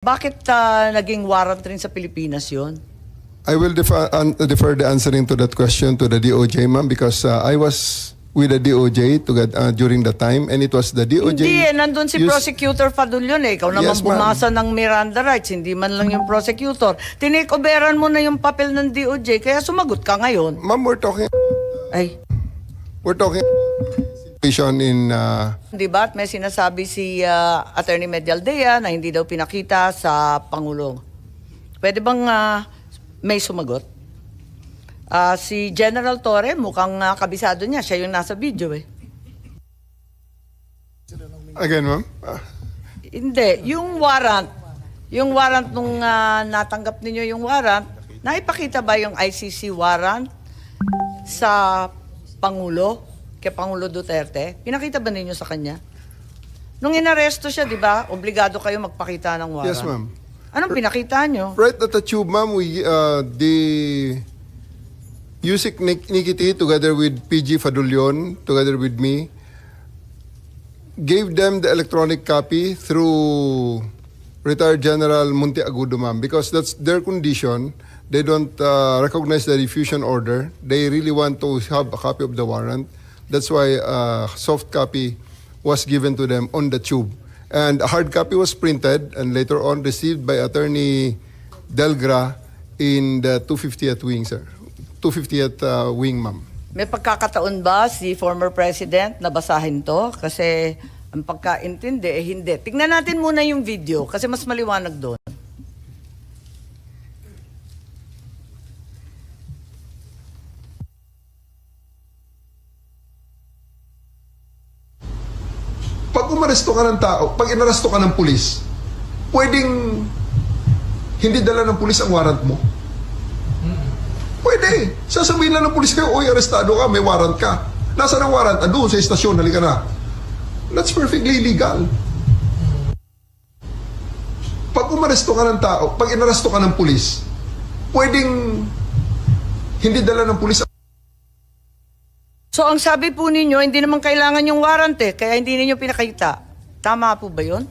Bakit naging warrant rin sa Pilipinas yun? I will defer the answering to that question to the DOJ, ma'am, because I was with the DOJ during the time, and it was the DOJ. Hindi nandun si Prosecutor Fadulyon eh. Ikaw naman Yes, bumasa ng Miranda rights, hindi man lang yung prosecutor. Tinikoberan mo na yung papel ng DOJ, kaya sumagot ka ngayon. Ma'am, we're talking situation in... Di ba? At may sinasabi si Attorney Medialdea na hindi daw pinakita sa Pangulo. Pwede bang may sumagot? Si General Torre, mukhang kabisado niya. Siya yung nasa video eh. Again, ma'am? Hindi. Yung warrant nung natanggap ninyo yung warrant, naipakita ba yung ICC warrant sa Pangulo, kay Pangulo Duterte? Pinakita ba ninyo sa kanya? Nung inaresto siya, di ba, obligado kayo magpakita ng warrant? Yes, ma'am. Anong pinakita nyo? Right at the tube, ma'am, the Yusik Nikiti, together with PG Fadulyon, together with me, gave them the electronic copy through retired General Munti Agudo, ma'am, because that's their condition. They don't recognize the diffusion order. They really want to have a copy of the warrant. That's why soft copy was given to them on the tube. And a hard copy was printed and later on received by Attorney Delgra in the 250th wing, sir. 250th wing, ma'am. May pagkakataon ba si former president na basahin to? Kasi ang pagkaintindi eh hindi. Tingnan natin muna yung video kasi mas maliwanag doon. Pag umaresto ka ng tao, pag inaresto ka ng pulis, pwedeng hindi dala ng pulis ang warrant mo? Pwede. Sasabihin lang ng pulis kayo, oy, arestado ka, may warrant ka. Nasaan ang warrant? Doon sa istasyon, halika na. That's perfectly legal. Pag umaresto ka ng tao, pag inaresto ka ng pulis, pwedeng hindi dala ng pulis. So ang sabi po ninyo, hindi naman kailangan yung warrant eh, kaya hindi ninyo pinakita. Tama po ba yun?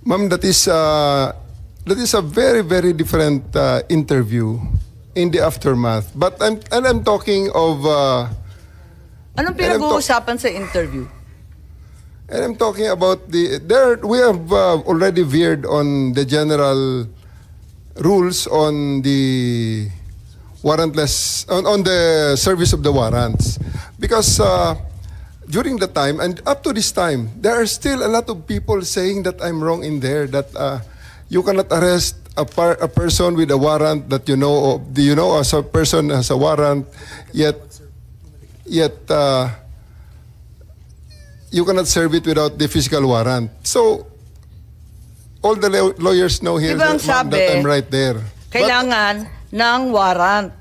Ma'am, that is a very, very different interview in the aftermath. But I'm talking of... Anong pinag-uusapan sa interview? And I'm talking about we have already veered on the general rules on the warrantless, on the service of the warrants. Because during the time, and up to this time, there are still a lot of people saying that I'm wrong in there, that you cannot arrest a person with a warrant that you know as a person has a warrant, yet you cannot serve it without the physical warrant. So, all the lawyers know here that I'm right there. Kailangan ng warrant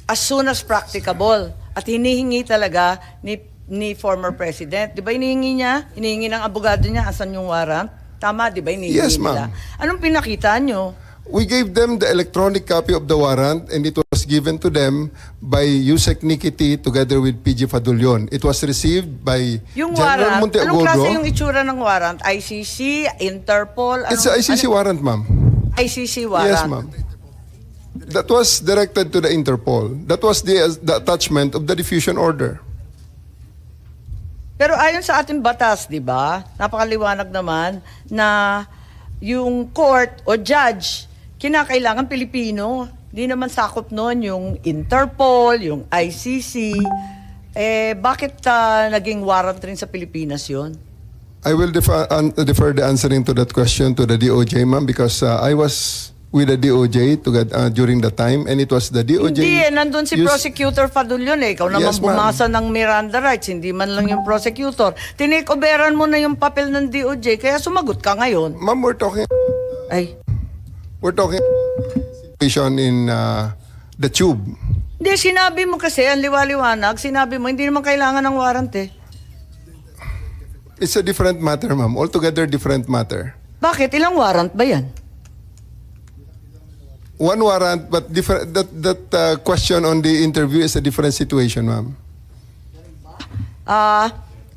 as soon as practicable. At hinihingi talaga ni former president. Di ba hinihingi niya? Hinihingi ng abogado niya, asan yung warrant? Tama, di ba hinihingi Yes, nila? ma'am. Anong pinakita nyo? We gave them the electronic copy of the warrant and it was given to them by Yusek Nikiti together with PG Fadulyon. It was received by Yung General warrant, Munti anong klase Agudo. yung itsura ng warrant? ICC, Interpol? It's an ICC warrant, ma'am. ICC warrant? Yes, ma'am. That was directed to the Interpol. That was the attachment of the diffusion order. Pero ayon sa ating batas, di ba, napakaliwanag naman na yung court o judge, kinakailangan Pilipino. Di naman sakop nun yung Interpol, yung ICC. Bakit naging warrant rin sa Pilipinas yun? I will defer the answering to that question to the DOJ, ma'am, because I was with the DOJ during the time, and it was the DOJ... Hindi nandun si Prosecutor Fadulyon eh. Ikaw naman bumasa ng Miranda rights, hindi man lang yung prosecutor. Tinikoberan mo na yung papel ng DOJ, kaya sumagot ka ngayon. Ma'am, we're talking situation in the tube. Hindi, sinabi mo kasi, ang liwaliwanag, sinabi mo, hindi naman kailangan ng warrant eh. It's a different matter, ma'am. Altogether different matter. Bakit? Ilang warrant ba yan? One warrant, but different. That question on the interview is a different situation, ma'am.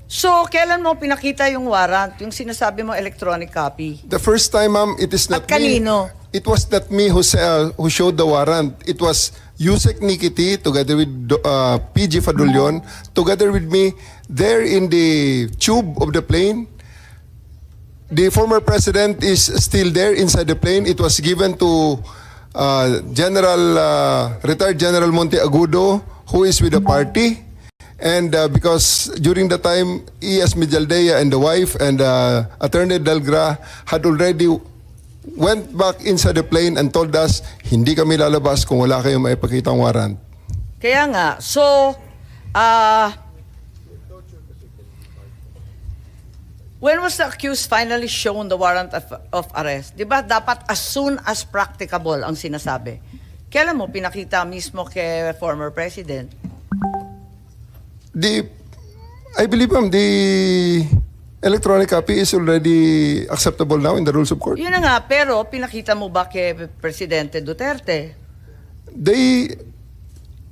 So, kailan mo pinakita yung warrant? Yung sinasabi mo electronic copy? The first time, ma'am, it is not At kanino? me. It was not me who showed the warrant. It was Yusek Nikiti together with PG Fadulyon, together with me there in the tube of the plane. The former president is still there inside the plane. It was given to retired General Monte Agudo, who is with the party. And because during the time, E.S. Mijaldea and the wife and Attorney Delgra had already went back inside the plane and told us, hindi kami lalabas kung wala kayong maipakitang warrant. Kaya nga, so, when was the accused finally shown the warrant of arrest? Di ba dapat as soon as practicable ang sinasabi? Kailan mo pinakita mismo kay former president? I believe, ma'am, the electronic copy is already acceptable now in the rules of court. Yun na nga, pero pinakita mo ba kay Presidente Duterte?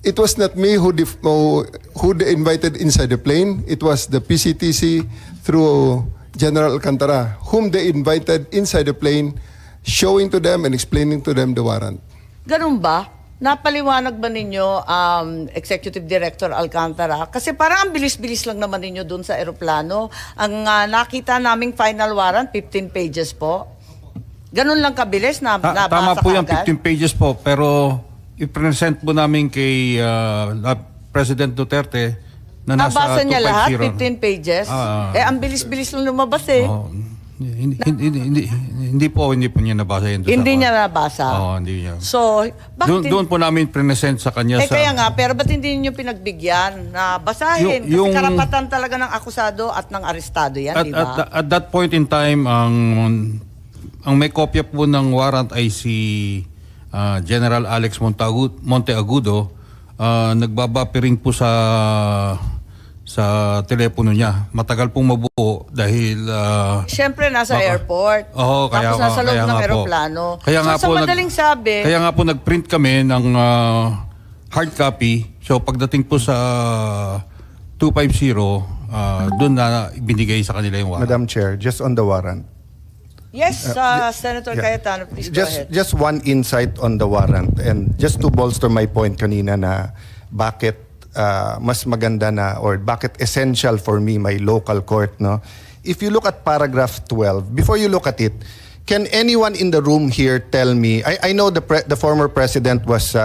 It was not me who they invited inside the plane. It was the PCTC through General Alcantara, whom they invited inside the plane, showing to them and explaining to them the warrant. Ganun ba? Napaliwanag ba ninyo, Executive Director Alcantara? Kasi parang ang bilis-bilis lang naman ninyo dun sa eroplano. Ang nakita naming final warrant, 15 pages po. Ganun lang kabilis na nabasa Tama po yung agad? 15 pages po, pero i-present po namin kay President Duterte na nasa Nabasa niya lahat, 250. 15 pages? Ang bilis-bilis lang lumabas eh. Oh, hindi po niya nabasa yun. Hindi niya nabasa? Oo, hindi niya. So, bakit Doon po namin present sa kanya sa... kaya nga, pero ba't hindi niyo pinagbigyan na basahin? Kasi karapatan talaga ng akusado at ng arestado yan, di ba? At that point in time, ang may kopya po ng warrant ay si General Alex Monteagudo. Nagbabapiring po sa telepono niya. Matagal pong mabuo dahil... Siyempre, nasa airport. Oo, kaya tapos nasa loob kaya ng nga po. aeroplano. Kaya so, nga sa po, madaling sabi, kaya nga po nag-print kami ng hard copy. So pagdating po sa 250, doon na binigay sa kanila yung warrant. Madam Chair, just on the warrant. yes, Senator Cayetano, please go ahead. Just one insight on the warrant, and just to bolster my point kanina na bakit mas maganda na, or bakit essential for me my local court, no? If you look at paragraph 12, before you look at it, can anyone in the room here tell me, I know the former president was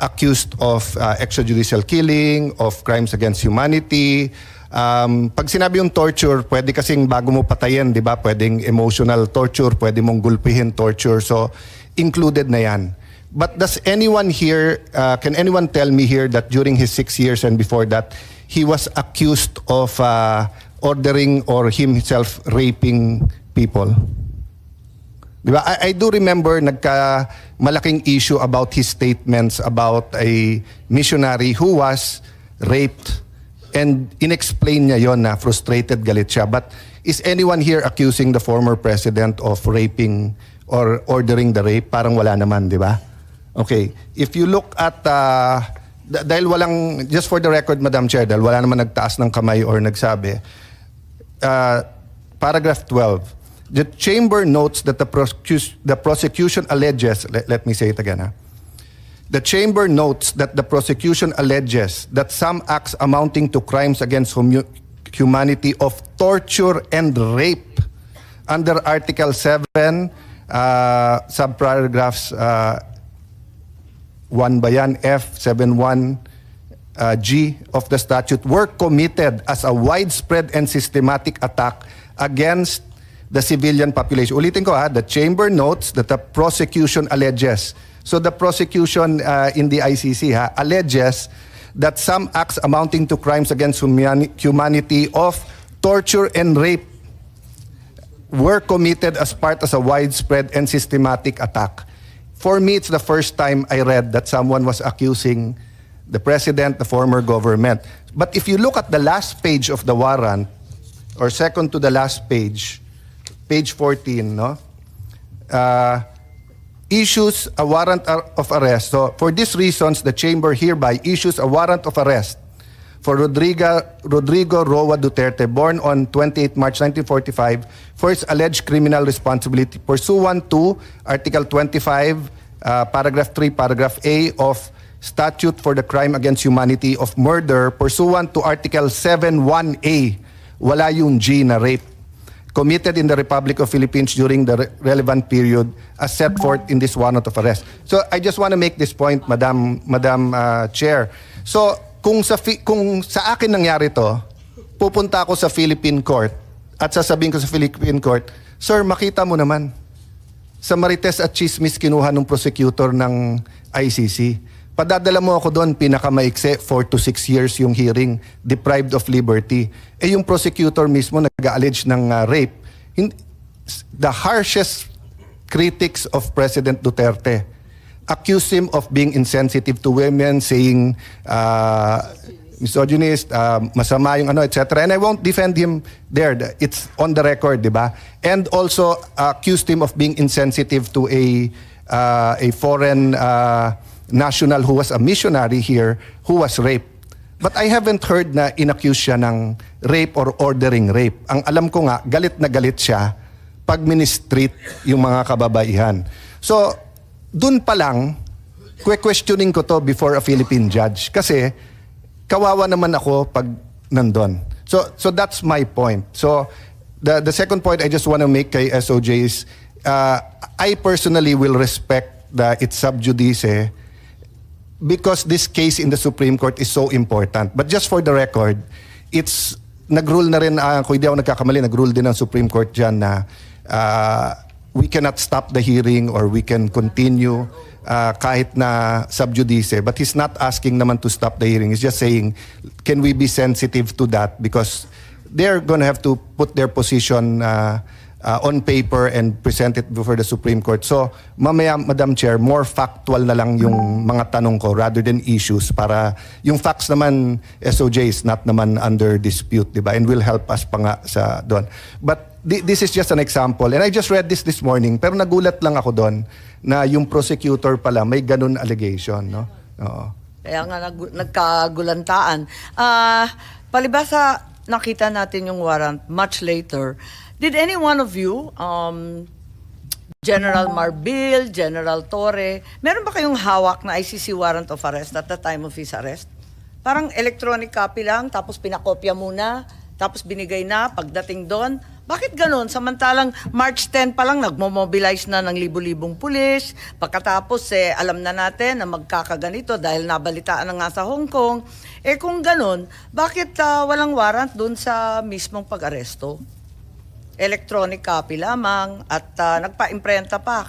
accused of extrajudicial killing, of crimes against humanity. Pag sinabi yung torture, pwede kasing bago mo patayin, di ba? Pwedeng emotional torture, pwede mong gulpihin torture. So, included na yan. But does anyone here, can anyone tell me here that during his 6 years and before that, he was accused of ordering or himself raping people? Diba? I do remember malaking issue about his statements about a missionary who was raped, and inexplain niya yon na frustrated, galit siya. But is anyone here accusing the former president of raping or ordering the rape? Parang wala naman, di ba? Okay. If you look at, dahil walang, just for the record, Madam Chair, dahil wala naman nagtaas ng kamay or nagsabi, paragraph 12, the chamber notes that the prosecution alleges, let me say it again, the chamber notes that the prosecution alleges that some acts amounting to crimes against humanity of torture and rape under Article 7, subparagraphs 1 bayan F 71 G of the statute were committed as a widespread and systematic attack against the civilian population. Ulitin ko the chamber notes that the prosecution alleges. So the prosecution in the ICC alleges that some acts amounting to crimes against humanity of torture and rape were committed as a widespread and systematic attack. For me, it's the first time I read that someone was accusing the president, the former government. But if you look at the last page of the warrant, or second to the last page, page 14, no? Issues a warrant of arrest. So, for these reasons, the chamber hereby issues a warrant of arrest for Rodrigo Roa Duterte, born on 28 March 1945, for his alleged criminal responsibility pursuant to Article 25, Paragraph 3, Paragraph A of Statute for the Crime Against Humanity of Murder, pursuant to Article 7(1)A, wala yung G na rape, committed in the Republic of Philippines during the relevant period as set forth in this warrant of arrest. So I just want to make this point, Madam Chair. So kung sa akin nangyari to, pupunta ako sa Philippine court at sasabihin ko sa Philippine court, sir, makita mo naman, sa Marites at Chismis kinuha ng prosecutor ng ICC. Padadala mo ako doon, pinakamaikse, 4 to 6 years yung hearing, deprived of liberty. Eh yung prosecutor mismo nag-allege ng rape. The harshest critics of President Duterte accuse him of being insensitive to women, saying misogynist, masama yung ano, etc. And I won't defend him there. It's on the record, di ba? And also accused him of being insensitive to a foreign national who was a missionary here who was raped. But I haven't heard na inaccuse siya ng rape or ordering rape. Ang alam ko nga, galit na galit siya pag ministreat yung mga kababaihan. So, dun pa lang, questioning ko to before a Philippine judge. Kasi, kawawa naman ako pag nandun. So that's my point. So, the second point I just want to make kay SOJ is, I personally will respect its sub judice because this case in the Supreme Court is so important. But just for the record, nag-rule na rin, kung hindi ako nagkakamali, nag-rule din ang Supreme Court dyan na we cannot stop the hearing or we can continue kahit na sub judice. But he's not asking naman to stop the hearing. He's just saying, can we be sensitive to that? Because they're going to have to put their position on paper and present it before the Supreme Court. So, mamaya, Madam Chair, more factual na lang yung mga tanong ko rather than issues para yung facts naman, SOJ is not naman under dispute, di ba? And will help us pa nga sa doon. But this is just an example. And I just read this morning, pero nagulat lang ako doon na yung prosecutor pala may ganun allegation, no? Oo. Kaya nga nagkagulantaan. Palibasa, nakita natin yung warrant much later. Did any one of you, General Marbil, General Torre, meron ba kayong hawak na ICC warrant of arrest at the time of his arrest? Parang electronic copy lang, tapos pinakopya muna, tapos binigay na pagdating doon. Bakit ganun? Samantalang March 10 pa lang nagmo-mobilize na ng libu-libong pulis. Pagkatapos alam na natin na magkakaganito dahil nabalitaan na nga sa Hong Kong. Eh kung ganun, bakit walang warrant doon sa mismong pag-aresto? Electronic copy lamang at nagpa-imprenta pa.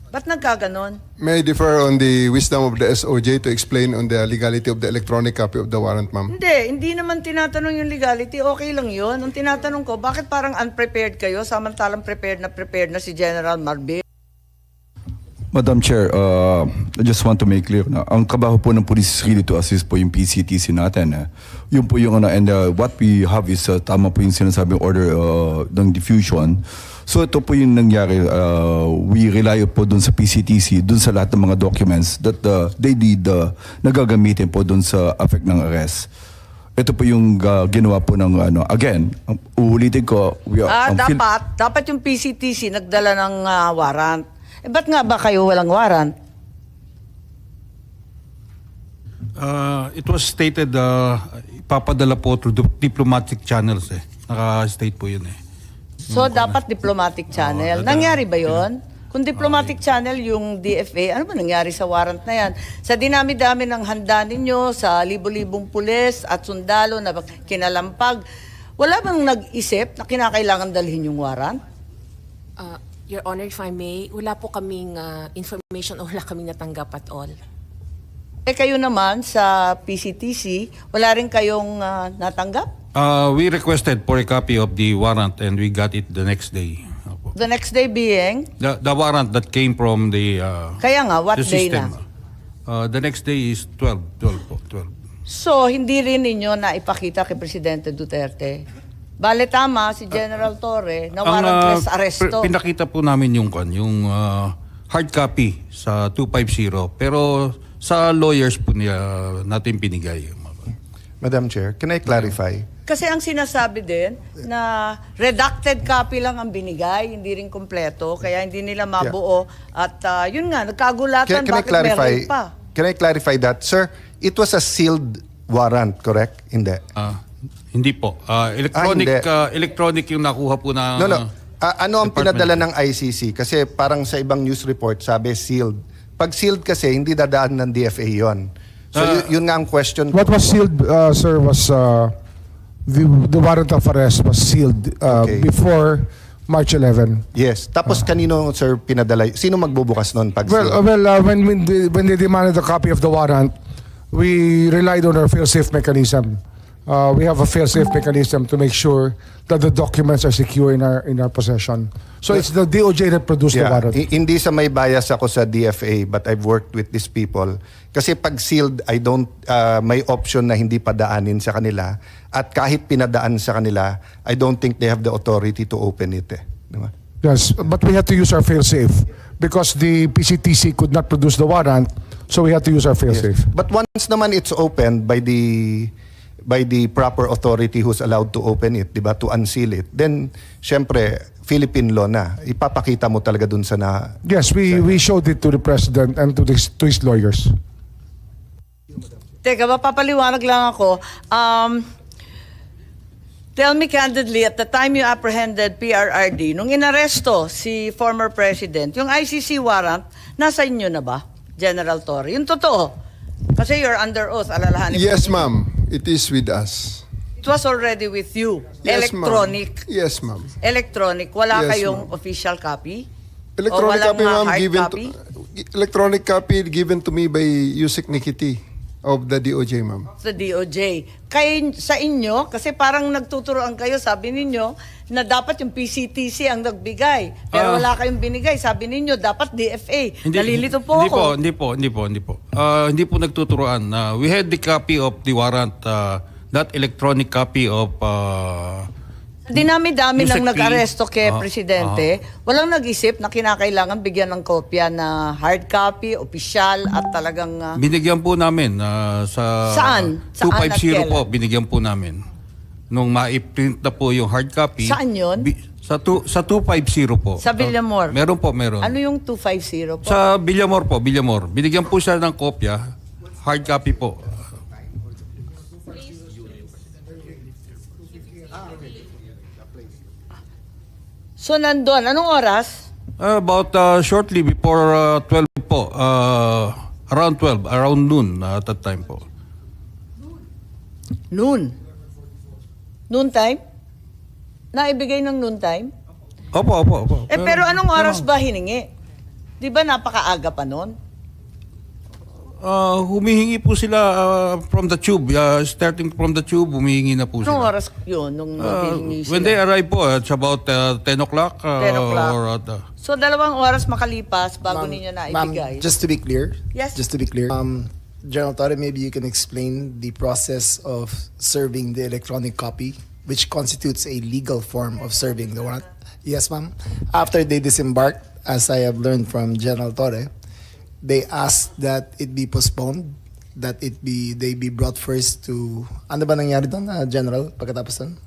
Ba't nagkaganon? May I differ on the wisdom of the SOJ to explain on the legality of the electronic copy of the warrant, ma'am? Hindi naman tinatanong yung legality. Okay lang yun. Ang tinatanong ko, bakit parang unprepared kayo samantalang prepared na si General Marbil? Madam Chair, I just want to make clear na ang kabaho po ng police is really to assist po yung PCTC natin. Yun po yung and what we have is tama po yung sinasabing order ng diffusion. So ito po yung nangyari, we rely po dun sa PCTC, dun sa lahat ng mga documents that they did nagagamitin po dun sa effect ng arrest. Ito po yung ginawa po ng again, uulitin ko. Dapat yung PCTC nagdala ng warrant. Ba't nga ba kayo walang warrant? It was stated, ipapadala po through diplomatic channels Naka-state po yun So, dapat diplomatic channel. Nangyari ba yon? Kung diplomatic channel yung DFA, ano ba nangyari sa warrant na yan? Sa dinami-dami ng handa ninyo, sa libo-libong pulis at sundalo na kinalampag, wala bang nag-isip na kinakailangan dalhin yung warrant? Your Honor, if I may, wala po kaming information o wala kaming natanggap at all. Kayo naman sa PCTC, wala rin kayong natanggap? We requested for a copy of the warrant and we got it the next day. The next day being? The warrant that came from the Kaya nga, what the day system. The next day is 12 po. So, hindi rin ninyo na ipakita kay Presidente Duterte? Bale tama, si General Torre, na warrantless arresto. Pinakita po namin yung hard copy sa 250, pero sa lawyers po natin pinigay. Madam Chair, can I clarify? Kasi ang sinasabi din na redacted copy lang ang binigay, hindi rin kompleto, kaya hindi nila mabuo. At yun nga, nagkagulatan, Can I bakit clarify? meron pa? Can I clarify that, sir? It was a sealed warrant, correct? Hindi. Hindi po. Electronic yung nakuha po na... No. Ano ang Department. pinadala ng ICC? Kasi parang sa ibang news report, sabi sealed. Pag sealed kasi, hindi dadaan ng DFA yon. So yun nga ang question. What was sealed, sir, was the warrant of arrest was sealed Okay. before March 11. Yes. Tapos kanino, sir, pinadala? Sino magbubukas noon pag Well, sealed? when they demanded a copy of the warrant, we relied on our fail-safe mechanism. We have a fail-safe mechanism to make sure that the documents are secure in our possession. So it's the DOJ that produced the warrant. Hindi sa may bias ako sa DFA, but I've worked with these people. Kasi pag sealed, may option na hindi padaanin sa kanila. At kahit pinadaan sa kanila, I don't think they have the authority to open it. Diba? Yes, but we had to use our fail-safe because the PCTC could not produce the warrant, so we had to use our fail-safe. But once naman it's opened by the proper authority who's allowed to open it, diba, to unseal it, then syempre Philippine law na. Ipapakita mo talaga dun sa na. Yes, we showed it to the president and to his lawyers. Teka, mapapaliwanag lang ako. Tell me candidly, at the time you apprehended PRRD, nung inaresto si former president, yung ICC warrant, nasa inyo na ba, General Torre? Yung totoo. Kasi you're under oath, alalahanin ko. Yes, ma'am. It is with us. It was already with you. Yes, ma'am. Electronic. Yes, ma'am. Electronic. Wala Yes, kayong ma'am. official copy? Electronic O walang copy, ma'am, hard given copy? electronic copy given to me by Yusek Nikiti of the DOJ, ma'am. Sa DOJ. Kaya sa inyo, kasi parang nagtuturoan kayo, sabi ninyo, na dapat yung PCTC ang nagbigay. Pero wala kayong binigay. Sabi ninyo, dapat DFA. Nalilito po ako. Hindi po. Hindi po nagtuturoan. We had the copy of the warrant, that electronic copy of... Dinami-dami Yusek nang P. nag-aresto kay Presidente. Walang nag-isip na kinakailangan bigyan ng kopya na hard copy, opisyal, at talagang... binigyan po namin sa... Saan? Saan at 250 kailan? po, binigyan po namin. Nung ma-print na po yung hard copy. Saan yun? Sa 250 po. Sa Villamor? Meron po, meron. Ano yung 250 po? Sa Villamor po, Villamor. Binigyan po siya ng kopya, hard copy po. So, nandun. Anong oras? About shortly before 12 po. Around 12, around noon at that time po. Noon. Noon time? Naibigay ng noon time? Opo. Pero anong oras ba hiningi? Di ba napakaaga pa noon? Humihingi po sila from the tube. Starting from the tube, humihingi na po Anong sila. oras yun nung hiningi When sila? they arrive po, it's about 10 o'clock. 10 o'clock. Or at, So, 2 oras makalipas bago ninyo naibigay. Ma'am, just to be clear. Yes. Just to be clear. General Torre, maybe you can explain the process of serving the electronic copy, which constitutes a legal form of serving the warrant. Yes, ma'am. After they disembarked, as I have learned from General Torre, they asked that it be postponed, that they be brought first to... Ano ba nangyari doon, General, pagkatapos doon?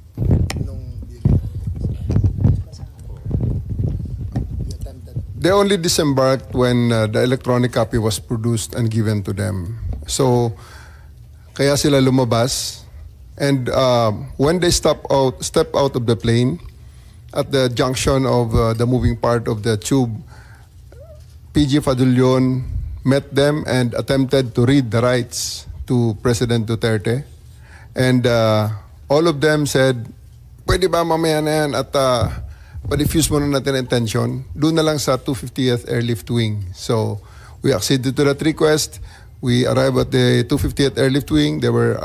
They only disembarked when the electronic copy was produced and given to them. So, kaya sila lumabas. And when they step out of the plane, at the junction of the moving part of the tube, PG Fadulyon met them and attempted to read the rights to President Duterte. And all of them said, pwede ba mamaya na yan at pa-diffuse muna natin ang tension. Doon na lang sa 250th Airlift Wing. So we acceded to that request. We arrived at the 250th Airlift Wing. There were